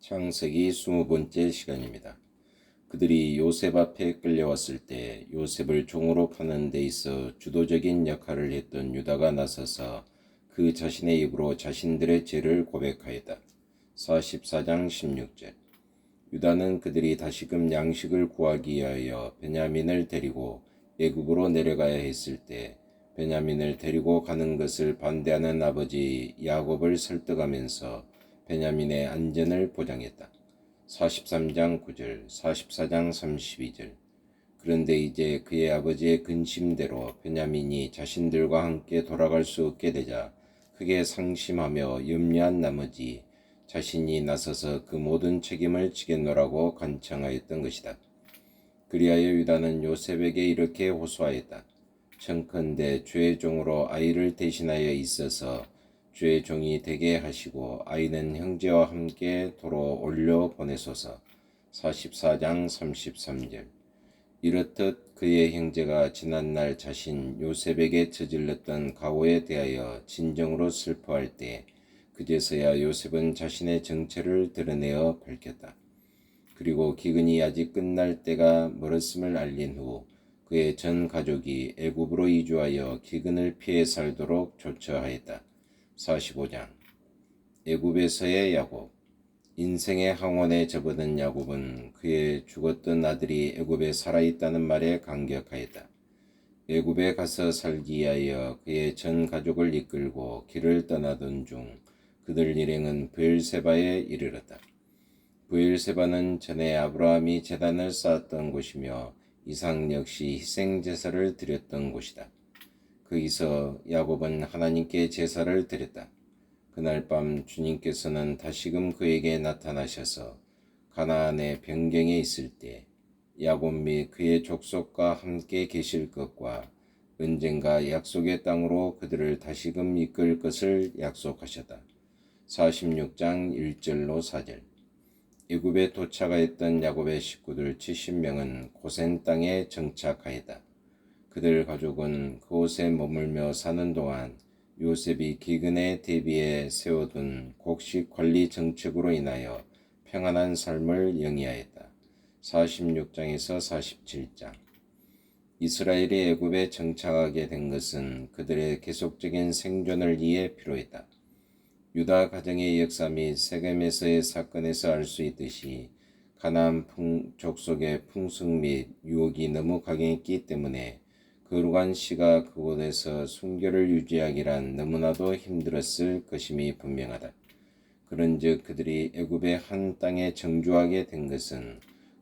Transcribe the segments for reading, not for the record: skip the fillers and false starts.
창세기 20번째 시간입니다. 그들이 요셉 앞에 끌려왔을 때 요셉을 종으로 파는 데 있어 주도적인 역할을 했던 유다가 나서서 그 자신의 입으로 자신들의 죄를 고백하였다. 44장 16절. 유다는 그들이 다시금 양식을 구하기 위하여 베냐민을 데리고 애굽으로 내려가야 했을 때 베냐민을 데리고 가는 것을 반대하는 아버지 야곱을 설득하면서 베냐민의 안전을 보장했다. 43장 9절, 44장 32절. 그런데 이제 그의 아버지의 근심대로 베냐민이 자신들과 함께 돌아갈 수 없게 되자 크게 상심하며 염려한 나머지 자신이 나서서 그 모든 책임을 지겠노라고 간청하였던 것이다. 그리하여 유다는 요셉에게 이렇게 호소하였다. 청컨대 주의 종으로 아이를 대신하여 있어서 주의 종이 되게 하시고 아이는 형제와 함께 도로 올려 보내소서. 44장 33절. 이렇듯 그의 형제가 지난날 자신 요셉에게 저질렀던 가오에 대하여 진정으로 슬퍼할 때 그제서야 요셉은 자신의 정체를 드러내어 밝혔다. 그리고 기근이 아직 끝날 때가 멀었음을 알린 후 그의 전 가족이 애굽으로 이주하여 기근을 피해 살도록 조처하였다. 45장. 애굽에서의 야곱. 인생의 항원에 접어든 야곱은 그의 죽었던 아들이 애굽에 살아있다는 말에 감격하였다. 애굽에 가서 살기 위하여 그의 전 가족을 이끌고 길을 떠나던 중 그들 일행은 브엘세바에 이르렀다. 브엘세바는 전에 아브라함이 제단을 쌓았던 곳이며 이삭 역시 희생제사를 드렸던 곳이다. 거기서 야곱은 하나님께 제사를 드렸다. 그날 밤 주님께서는 다시금 그에게 나타나셔서 가나안의 변경에 있을 때 야곱 및 그의 족속과 함께 계실 것과 언젠가 약속의 땅으로 그들을 다시금 이끌 것을 약속하셨다. 46장 1절로 4절. 애굽에 도착하였던 야곱의 식구들 70명은 고센 땅에 정착하였다. 그들 가족은 그곳에 머물며 사는 동안 요셉이 기근에 대비해 세워둔 곡식 관리 정책으로 인하여 평안한 삶을 영위하였다. 46장에서 47장. 이스라엘이 애굽에 정착하게 된 것은 그들의 계속적인 생존을 위해 필요했다. 유다 가정의 역사 및 세겜에서의 사건에서 알 수 있듯이 가나안 족속의 풍습 및 유혹이 너무 강했기 때문에 거룩한 씨가 그곳에서 순결을 유지하기란 너무나도 힘들었을 것임이 분명하다. 그런즉 그들이 애굽의 한 땅에 정주하게 된 것은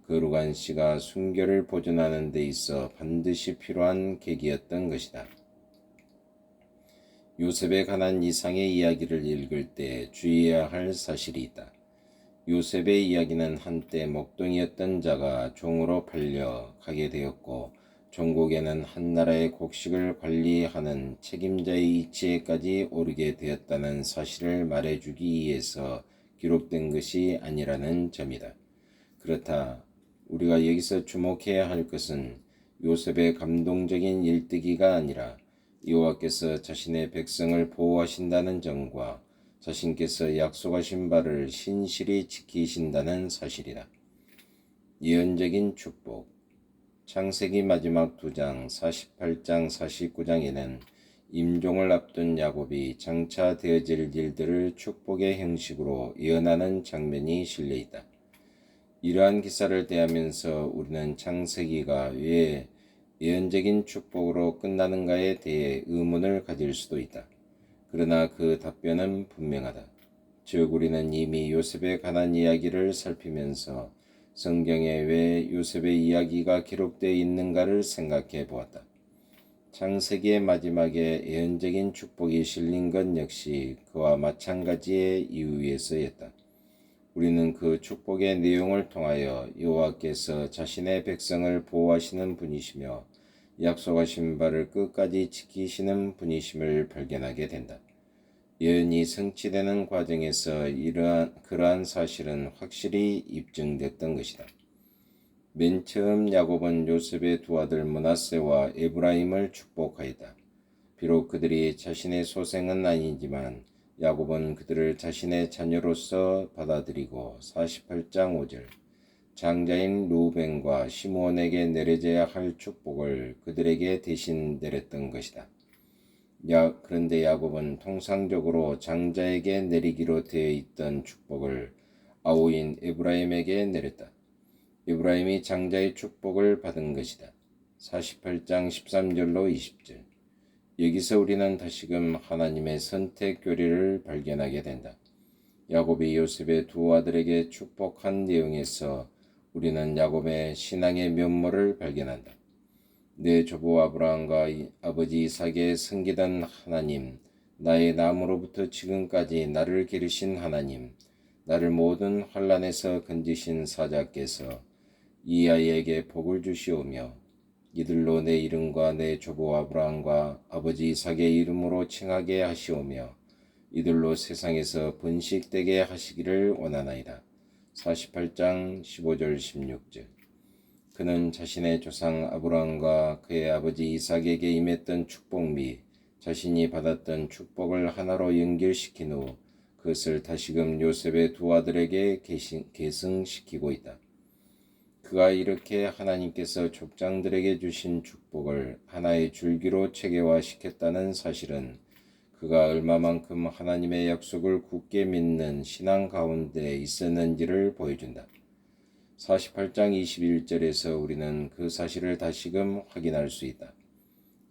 거룩한 씨가 순결을 보존하는 데 있어 반드시 필요한 계기였던 것이다. 요셉에 관한 이상의 이야기를 읽을 때 주의해야 할 사실이 있다. 요셉의 이야기는 한때 목동이었던 자가 종으로 팔려 가게 되었고 종국에는 한 나라의 곡식을 관리하는 책임자의 위치에까지 오르게 되었다는 사실을 말해주기 위해서 기록된 것이 아니라는 점이다. 그렇다. 우리가 여기서 주목해야 할 것은 요셉의 감동적인 일뜨기가 아니라 여호와께서 자신의 백성을 보호하신다는 점과 자신께서 약속하신 바를 신실히 지키신다는 사실이다. 예언적인 축복. 창세기 마지막 2장 48장 49장에는 임종을 앞둔 야곱이 장차 되어질 일들을 축복의 형식으로 예언하는 장면이 실려있다. 이러한 기사를 대하면서 우리는 창세기가 왜 예언적인 축복으로 끝나는가에 대해 의문을 가질 수도 있다. 그러나 그 답변은 분명하다. 즉 우리는 이미 요셉에 관한 이야기를 살피면서 성경에 왜 요셉의 이야기가 기록되어 있는가를 생각해 보았다. 창세기의 마지막에 예언적인 축복이 실린 것 역시 그와 마찬가지의 이유에서였다. 우리는 그 축복의 내용을 통하여 여호와께서 자신의 백성을 보호하시는 분이시며 약속하신 바를 끝까지 지키시는 분이심을 발견하게 된다. 예언이 성취되는 과정에서 그러한 사실은 확실히 입증됐던 것이다. 맨 처음 야곱은 요셉의 두 아들 므낫세와 에브라임을 축복하였다. 비록 그들이 자신의 소생은 아니지만 야곱은 그들을 자신의 자녀로서 받아들이고 48장 5절 장자인 루벤과 시므온에게 내려져야 할 축복을 그들에게 대신 내렸던 것이다. 그런데 야곱은 통상적으로 장자에게 내리기로 되어 있던 축복을 아우인 에브라임에게 내렸다. 에브라임이 장자의 축복을 받은 것이다. 48장 13절로 20절 여기서 우리는 다시금 하나님의 선택 교리를 발견하게 된다. 야곱이 요셉의 두 아들에게 축복한 내용에서 우리는 야곱의 신앙의 면모를 발견한다. 내 조부 아브라함과 아버지 이삭의 섬기던 하나님, 나의 나무로부터 지금까지 나를 기르신 하나님, 나를 모든 환난에서 건지신 사자께서 이 아이에게 복을 주시오며 이들로 내 이름과 내 조부 아브라함과 아버지 이삭의 이름으로 칭하게 하시오며 이들로 세상에서 번식되게 하시기를 원하나이다. 48장 15절 16절 그는 자신의 조상 아브라함과 그의 아버지 이삭에게 임했던 축복 및 자신이 받았던 축복을 하나로 연결시킨 후 그것을 다시금 요셉의 두 아들에게 계승시키고 있다. 그가 이렇게 하나님께서 족장들에게 주신 축복을 하나의 줄기로 체계화시켰다는 사실은 그가 얼마만큼 하나님의 약속을 굳게 믿는 신앙 가운데 있었는지를 보여준다. 48장 21절에서 우리는 그 사실을 다시금 확인할 수 있다.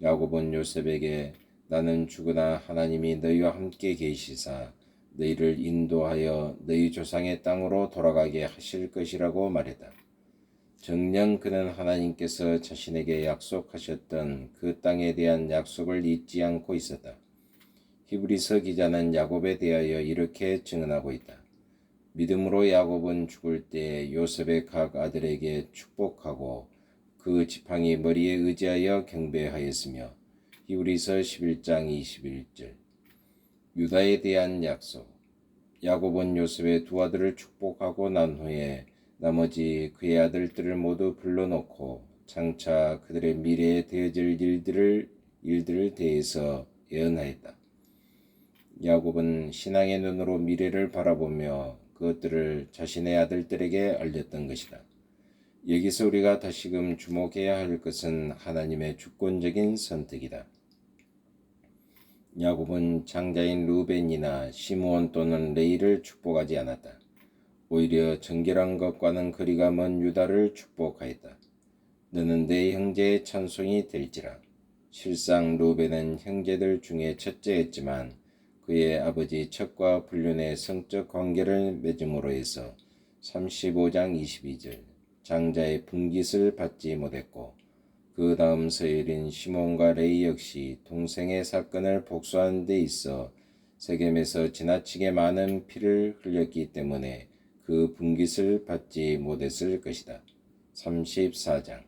야곱은 요셉에게 나는 죽으나 하나님이 너희와 함께 계시사 너희를 인도하여 너희 조상의 땅으로 돌아가게 하실 것이라고 말했다. 정녕 그는 하나님께서 자신에게 약속하셨던 그 땅에 대한 약속을 잊지 않고 있었다. 히브리서 기자는 야곱에 대하여 이렇게 증언하고 있다. 믿음으로 야곱은 죽을 때 요셉의 각 아들에게 축복하고 그 지팡이 머리에 의지하여 경배하였으며 히브리서 11장 21절 유다에 대한 약속 야곱은 요셉의 두 아들을 축복하고 난 후에 나머지 그의 아들들을 모두 불러놓고 장차 그들의 미래에 되어질 일들을 대해서 예언하였다. 야곱은 신앙의 눈으로 미래를 바라보며 그것들을 자신의 아들들에게 알렸던 것이다. 여기서 우리가 다시금 주목해야 할 것은 하나님의 주권적인 선택이다. 야곱은 장자인 루벤이나 시므온 또는 레이를 축복하지 않았다. 오히려 정결한 것과는 거리가 먼 유다를 축복하였다. 너는 내 형제의 찬송이 될지라. 실상 루벤은 형제들 중에 첫째였지만 그의 아버지 척과 불륜의 성적 관계를 맺음으로 해서 35장 22절 장자의 분깃을 받지 못했고 그 다음 서열인 시몬과 레이 역시 동생의 사건을 복수하는 데 있어 세겜에서 지나치게 많은 피를 흘렸기 때문에 그 분깃을 받지 못했을 것이다. 34장